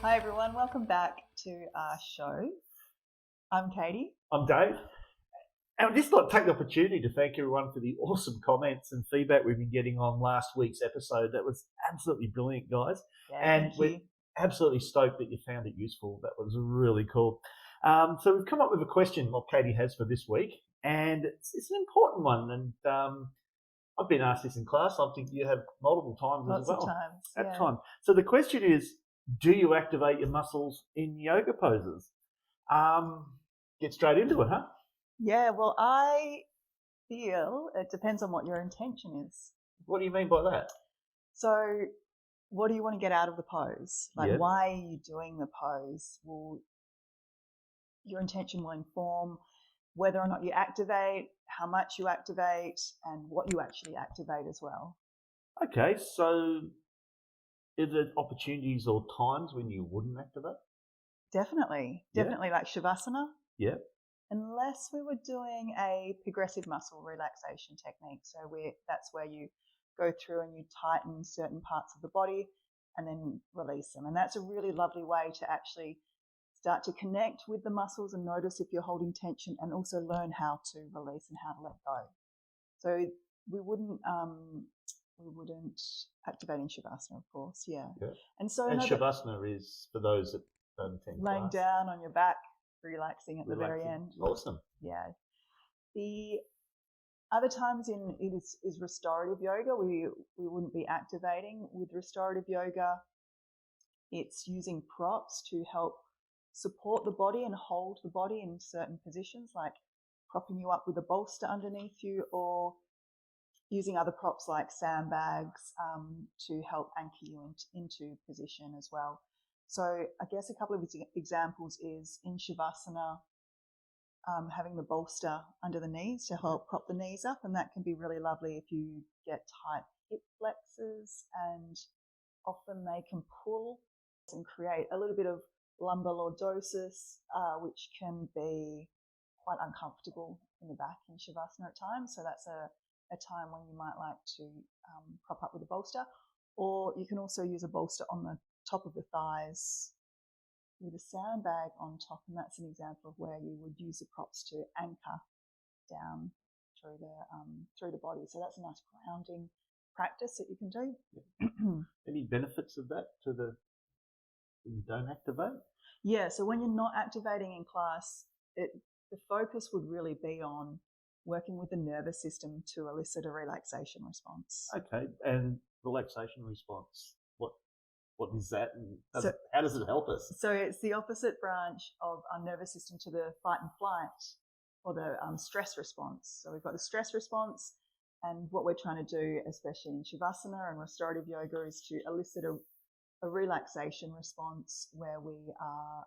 Hi everyone, welcome back to our show. I'm Katie. I'm Dave. And I'd just like to take the opportunity to thank everyone for the awesome comments and feedback we've been getting on last week's episode. That was absolutely brilliant, guys. Yeah, and thank we're you. absolutely stoked that you found it useful. That was really cool. So we've come up with a question what Katie has for this week, and it's an important one. And I've been asked this in class. I think you have multiple times Lots as well. of times. At Yeah. time. So the question is, do you activate your muscles in yoga poses? Get straight into it, huh? Yeah, well, I feel it depends on what your intention is. What do you mean by that? So, what do you want to get out of the pose? Like, Yeah. why are you doing the pose? Well, your intention will inform whether or not you activate, how much you activate, and what you actually activate as well. Okay, so is there opportunities or times when you wouldn't activate? Definitely. Yeah. Definitely like Shavasana. Yeah. Unless we were doing a progressive muscle relaxation technique. So that's where you go through and you tighten certain parts of the body and then release them. And that's a really lovely way to actually start to connect with the muscles and notice if you're holding tension, and also learn how to release and how to let go. So we wouldn't activate in Shavasana, of course. Yeah. And so Shavasana is for those that don't attend laying class. down on your back, relaxing at the very end. Awesome. Yeah. The other times is restorative yoga. We wouldn't be activating. With restorative yoga, it's using props to help support the body and hold the body in certain positions, like propping you up with a bolster underneath you, or using other props like sandbags to help anchor you into position as well. So I guess a couple of examples is in Shavasana, having the bolster under the knees to help prop the knees up, and that can be really lovely if you get tight hip flexors, and often they can pull and create a little bit of lumbar lordosis, which can be quite uncomfortable in the back in Shavasana at times. So that's a time when you might like to prop up with a bolster, or you can also use a bolster on the top of the thighs with a sandbag on top, and that's an example of where you would use the props to anchor down through the body. So that's a nice grounding practice that you can do. Yeah. Any benefits of that to when you don't activate? Yeah, so when you're not activating in class, the focus would really be on working with the nervous system to elicit a relaxation response. Okay, and relaxation response, what is that, and how does it help us? So it's the opposite branch of our nervous system to the fight and flight, or the stress response. So we've got the stress response, and what we're trying to do, especially in Shavasana and restorative yoga, is to elicit a relaxation response where we are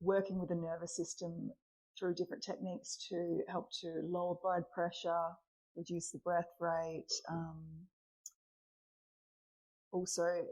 working with the nervous system through different techniques to help to lower blood pressure, reduce the breath rate. Also,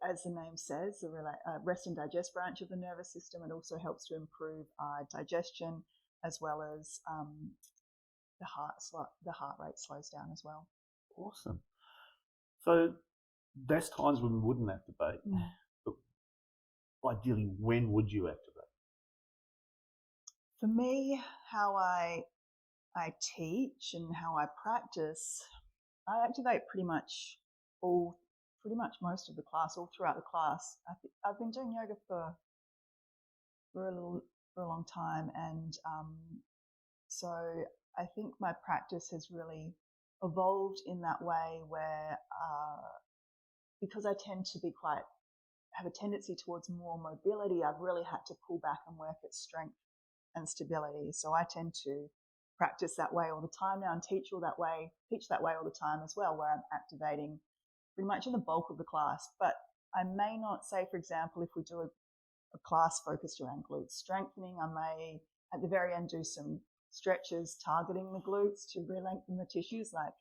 as the name says, the rest and digest branch of the nervous system, it also helps to improve digestion, as well as the heart rate slows down as well. Awesome. So there's times when we wouldn't activate, but ideally, when would you activate? For me, how I teach and how I practice, I activate pretty much most of the class, all throughout the class. I've been doing yoga for a long time, and so I think my practice has really evolved in that way, where because I tend to have a tendency towards more mobility, I've really had to pull back and work at strength and stability. So I tend to practice that way all the time now, and teach that way all the time as well, where I'm activating pretty much in the bulk of the class. But I may not, say, for example, if we do a class focused around glute strengthening, I may at the very end do some stretches targeting the glutes to re-lengthen the tissues, like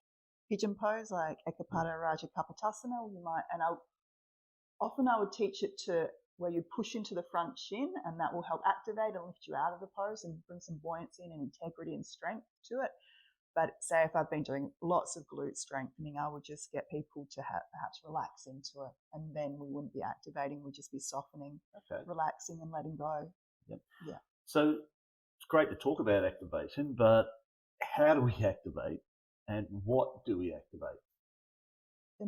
pigeon pose, like Ekapada Raja Kapotasana. I would teach it to where you push into the front shin, and that will help activate and lift you out of the pose and bring some buoyancy and integrity and strength to it. But say if I've been doing lots of glute strengthening, I would just get people to perhaps relax into it, and then we wouldn't be activating, we'd just be softening, relaxing and letting go. Yep. Yeah. So it's great to talk about activation, but how do we activate and what do we activate? The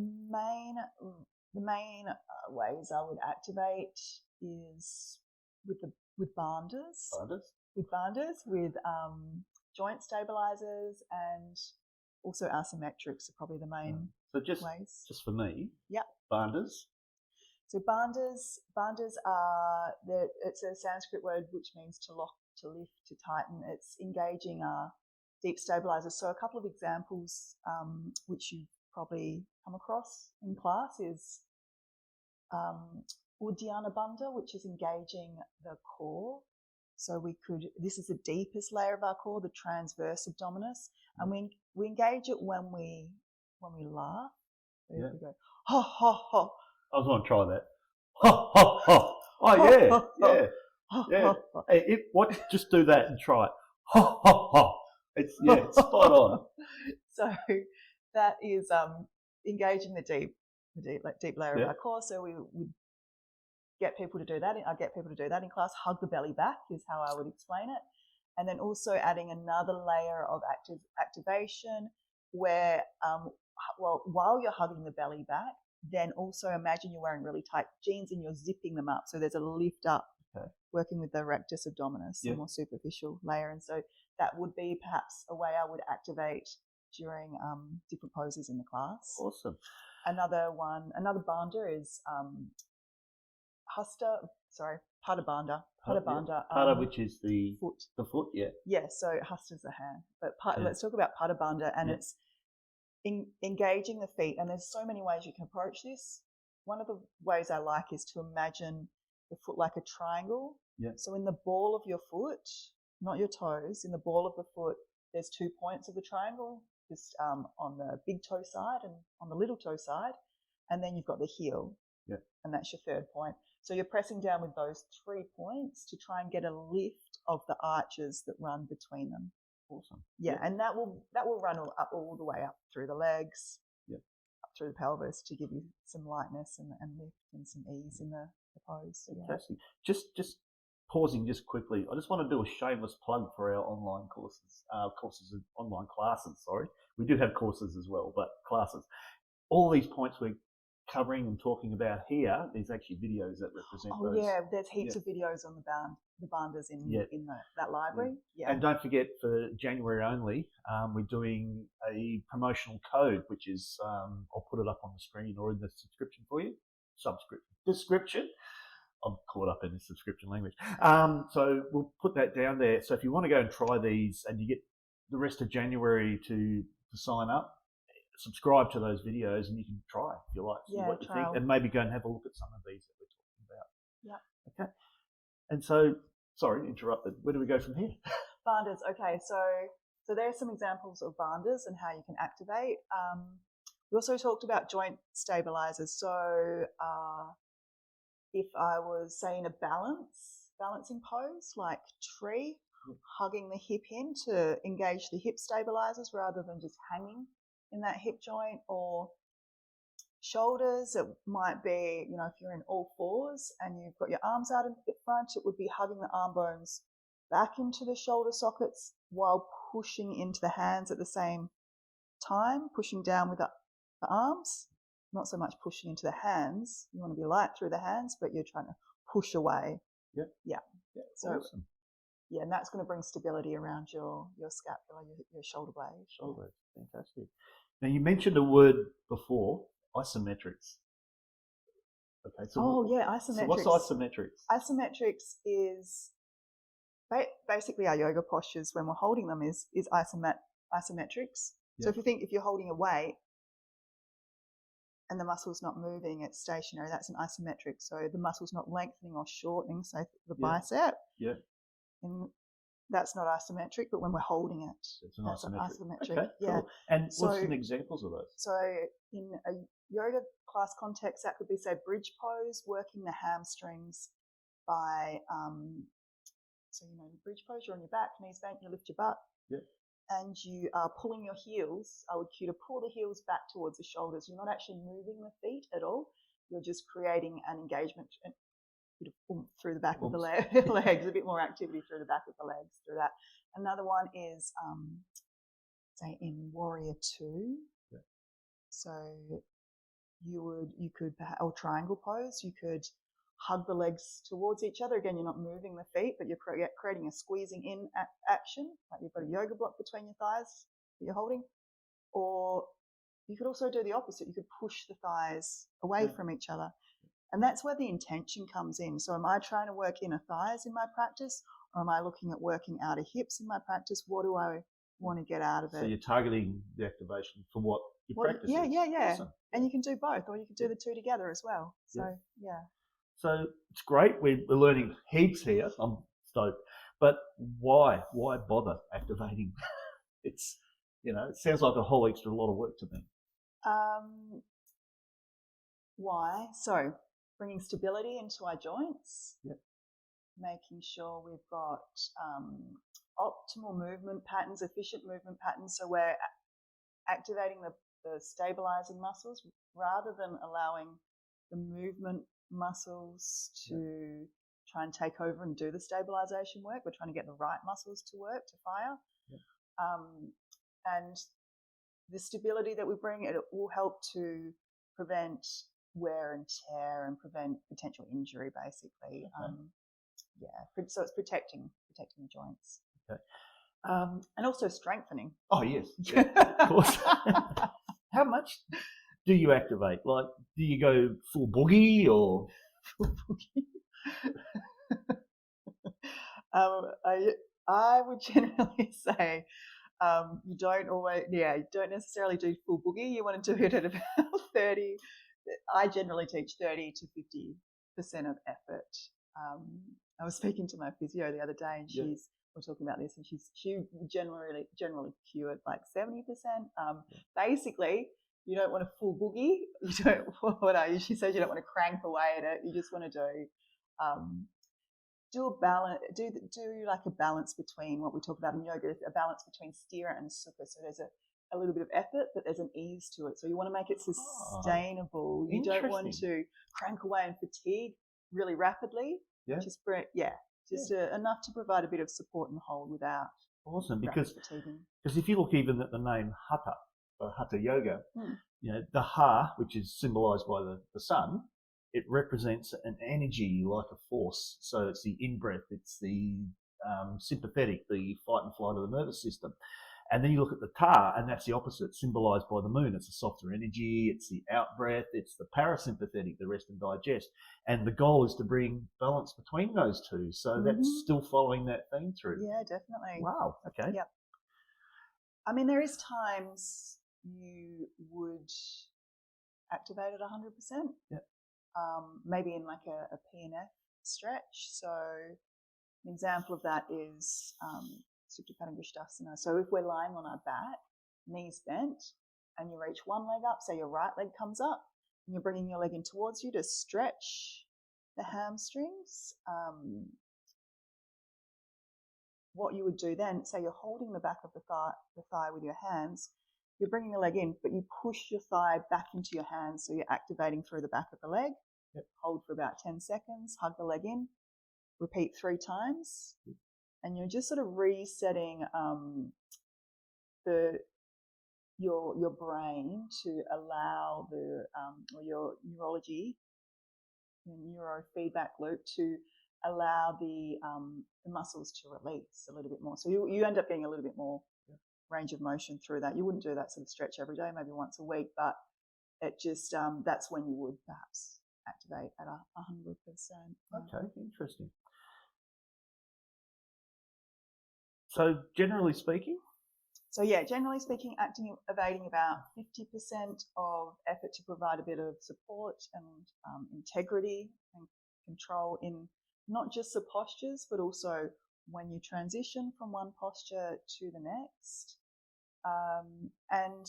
main ways I would activate is with bandhas. With joint stabilizers, and also isometrics are probably the main ways. Just for me. Yeah. Bandhas. So bandhas are it's a Sanskrit word which means to lock, to lift, to tighten. It's engaging deep stabilizers. So a couple of examples which you've probably come across in class is Uddiyana Bandha, which is engaging the core. So this is the deepest layer of our core, the transverse abdominis, and we engage it when we laugh. So if we go ha ha ha. I was going to try that. Ha ha ha. Oh yeah. Hey, just do that and try it. Ha ha ha. It's spot on. So that is engaging the deep layer of our core. So we get people to do that. I get people to do that in class. Hug the belly back is how I would explain it. And then also adding another layer of activation where, while you're hugging the belly back, then also imagine you're wearing really tight jeans and you're zipping them up. So there's a lift up, working with the rectus abdominis, the more superficial layer. And so that would be perhaps a way I would activate during different poses in the class. Awesome. Another bandha is Pada Bandha. Pada, which is the foot. The foot, yeah. Yeah, so Hasta is the hand. But let's talk about Pada Bandha, and it's engaging the feet. And there's so many ways you can approach this. One of the ways I like is to imagine the foot like a triangle. Yeah. So in the ball of your foot, not your toes, in the ball of the foot, there's 2 points of the triangle, just on the big toe side and on the little toe side. And then you've got the heel. Yeah. And that's your third point. So you're pressing down with those 3 points to try and get a lift of the arches that run between them. Awesome. Yeah, and that will run all the way up through the legs, up through the pelvis to give you some lightness and lift and some ease in the pose. So, fantastic. Just pausing just quickly, I just want to do a shameless plug for our online courses, online classes. Sorry, we do have courses as well, but classes. All these points we're covering and talking about here, there's actually videos that represent those. Oh yeah, there's heaps of videos on the bandhas in that library. Yeah. And don't forget, for January only, we're doing a promotional code, which is I'll put it up on the screen or in the subscription for you. Description. I'm caught up in the subscription language. So we'll put that down there. So if you want to go and try these, and you get the rest of January to sign up, subscribe to those videos, and you can try if you like, see what you think, and maybe go and have a look at some of these that we're talking about. Yeah. Okay. And so, sorry, interrupted. Where do we go from here? Bandhas. Okay, so there are some examples of bandhas and how you can activate. We also talked about joint stabilizers. So if I was, say, in a balancing pose, like tree, hugging the hip in to engage the hip stabilizers rather than just hanging in that hip joint, or shoulders, it might be, if you're in all fours and you've got your arms out in front, it would be hugging the arm bones back into the shoulder sockets while pushing into the hands at the same time, pushing down with the arms, not so much pushing into the hands. You want to be light through the hands, but you're trying to push away. Yeah. So, awesome. Yeah, and that's going to bring stability around your scapula, your shoulder blade. Shoulder blade, fantastic. Now, you mentioned a word before, isometrics. Okay, so isometrics. So what's isometrics? Isometrics is basically our yoga postures when we're holding them is isometrics. So if you're holding a weight and the muscle's not moving, it's stationary, that's an isometric. So the muscle's not lengthening or shortening, say the bicep. Yeah. That's not isometric, but when we're holding it, it's an isometric. Okay, yeah. Cool. And what's some examples of those? So in a yoga class context, that could be, say, bridge pose, working the hamstrings by, bridge pose, you're on your back, knees bent, you lift your butt. Yeah. and you are pulling your heels, I would cue to pull the heels back towards the shoulders. You're not actually moving the feet at all. You're just creating an engagement, a bit of oomph through the back of the legs, a bit more activity through the back of the legs through that. Another one is, say, in Warrior 2. Yeah. So you could, or triangle pose, you could hug the legs towards each other. Again, you're not moving the feet, but you're creating a squeezing in action. Like you've got a yoga block between your thighs that you're holding. Or you could also do the opposite. You could push the thighs away from each other. And that's where the intention comes in. So am I trying to work inner thighs in my practice, or am I looking at working outer hips in my practice? What do I want to get out of it? So you're targeting the activation for what your practice is. Yeah. Awesome. And you can do both, or you can do the two together as well. So, yeah. So it's great. We're learning heaps here. I'm stoked. But why? Why bother activating? It's, it sounds like a whole extra lot of work to me. Why? So bringing stability into our joints. Yep. Making sure we've got optimal movement patterns, efficient movement patterns. So we're activating the stabilizing muscles rather than allowing the movement muscles to try and take over and do the stabilization work. We're trying to get the right muscles to work, to fire. And the stability that we bring, it will help to prevent wear and tear and prevent potential injury, basically. So it's protecting the joints. Okay. And also strengthening. Oh, yes. Yeah, of course. How much do you activate? Like, do you go full boogie or? Full boogie? I would generally say you don't necessarily do full boogie. You want to do it at about 30. I generally teach 30 to 50% of effort. I was speaking to my physio the other day, and we're talking about this, and she generally cue at like 70%. Basically, you don't want a full boogie. You don't. She says you don't want to crank away at it. You just want to do a balance. Do like a balance between what we talk about in yoga, a balance between sthira and sukha. So there's a little bit of effort, but there's an ease to it. So you want to make it sustainable. You don't want to crank away and fatigue really rapidly. Just enough to provide a bit of support and hold without. Awesome, because if you look even at the name Hatha, or Hatha Yoga, the Ha, which is symbolized by the sun, it represents an energy like a force. So it's the in-breath, it's the sympathetic, the fight and flight of the nervous system. And then you look at the Ta, and that's the opposite, symbolized by the moon. It's a softer energy, it's the out-breath, it's the parasympathetic, the rest and digest. And the goal is to bring balance between those two. So that's still following that theme through. Yeah, definitely. Wow, okay. Yep. I mean, there is times you would activate at 100%. Yep. Maybe in like a PNF stretch. So an example of that is Supta Padangusthasana. So if we're lying on our back, knees bent, and you reach one leg up, say your right leg comes up, and you're bringing your leg in towards you to stretch the hamstrings. What you would do then, say you're holding the back of the thigh with your hands, you're bringing the leg in, but you push your thigh back into your hands, so you're activating through the back of the leg. Yep. Hold for about 10 seconds, hug the leg in, repeat 3 times, and you're just sort of resetting your brain to allow or your neurology, your neurofeedback loop to allow the muscles to release a little bit more. So you end up getting a little bit more range of motion through that. You wouldn't do that sort of stretch every day, maybe once a week, but it just that's when you would perhaps activate at 100%. Okay, interesting. So generally speaking, activating about 50% of effort to provide a bit of support and integrity and control in not just the postures, but also when you transition from one posture to the next. And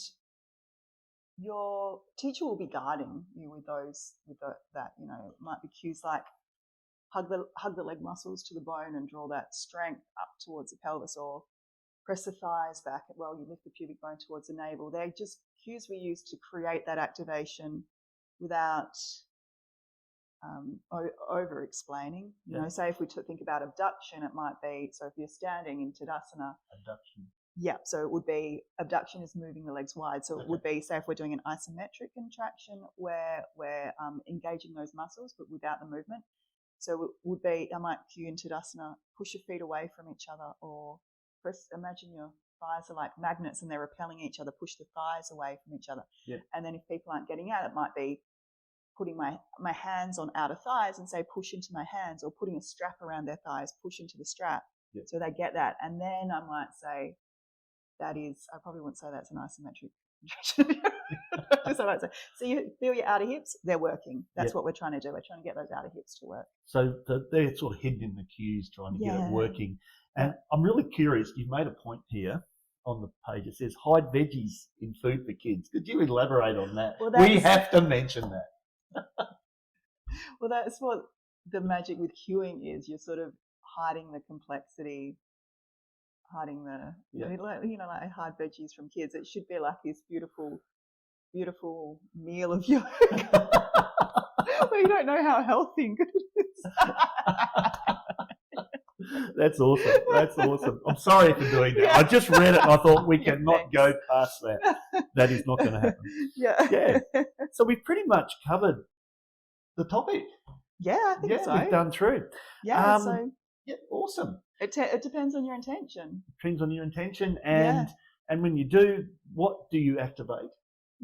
your teacher will be guiding you with that. It might be cues like hug the leg muscles to the bone and draw that strength up towards the pelvis, or press the thighs back. Well, you lift the pubic bone towards the navel. They're just cues we use to create that activation without over explaining. You know, say if we think about abduction, it might be, so if you're standing in Tadasana. Abduction. Yeah, so it would be, abduction is moving the legs wide. So it would be, say if we're doing an isometric contraction where we're engaging those muscles but without the movement. So it would be, I might cue in Tadasana, push your feet away from each other, or imagine your thighs are like magnets and they're repelling each other, push the thighs away from each other. Yeah. And then if people aren't getting out, it might be putting my hands on outer thighs and say push into my hands, or putting a strap around their thighs, push into the strap. Yeah. So they get that. And then I might say that is, I probably wouldn't say that's an isometric contraction. So you feel your outer hips, they're working. That's what we're trying to do. We're trying to get those outer hips to work. So they're sort of hidden in the cues, trying to get it working. And I'm really curious, you've made a point here on the page. It says hide veggies in food for kids. Could you elaborate on that? Well, we have to mention that. Well, that's what the magic with cueing is. You're sort of hiding the complexity, hiding the, like hide veggies from kids. It should be like this beautiful, beautiful meal of yoga. Well, you don't know how healthy and good it is. That's awesome. That's awesome. I'm sorry for doing that. Yeah. I just read it and I thought we cannot go past that. That is not going to happen. Yeah. So we've pretty much covered the topic. Yeah, I think so. We've done through. Yeah, awesome. It depends on your intention. Depends on your intention, and when you do, what do you activate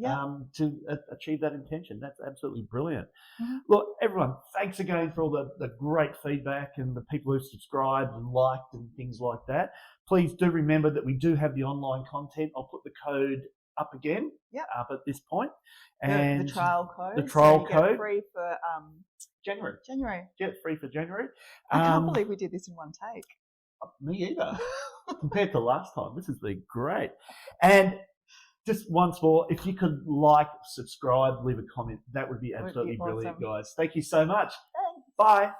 to achieve that intention? That's absolutely brilliant. Mm-hmm. Look, everyone, thanks again for all the great feedback and the people who've subscribed and liked and things like that. Please do remember that we do have the online content. I'll put the code up again up at this point. And the trial code. The trial code. Get free for January. Get free for January. I can't believe we did this in one take. Me either. Compared to last time, this has been great. And just once more, if you could like, subscribe, leave a comment, that would be absolutely brilliant, guys. Thank you so much. Thanks. Bye.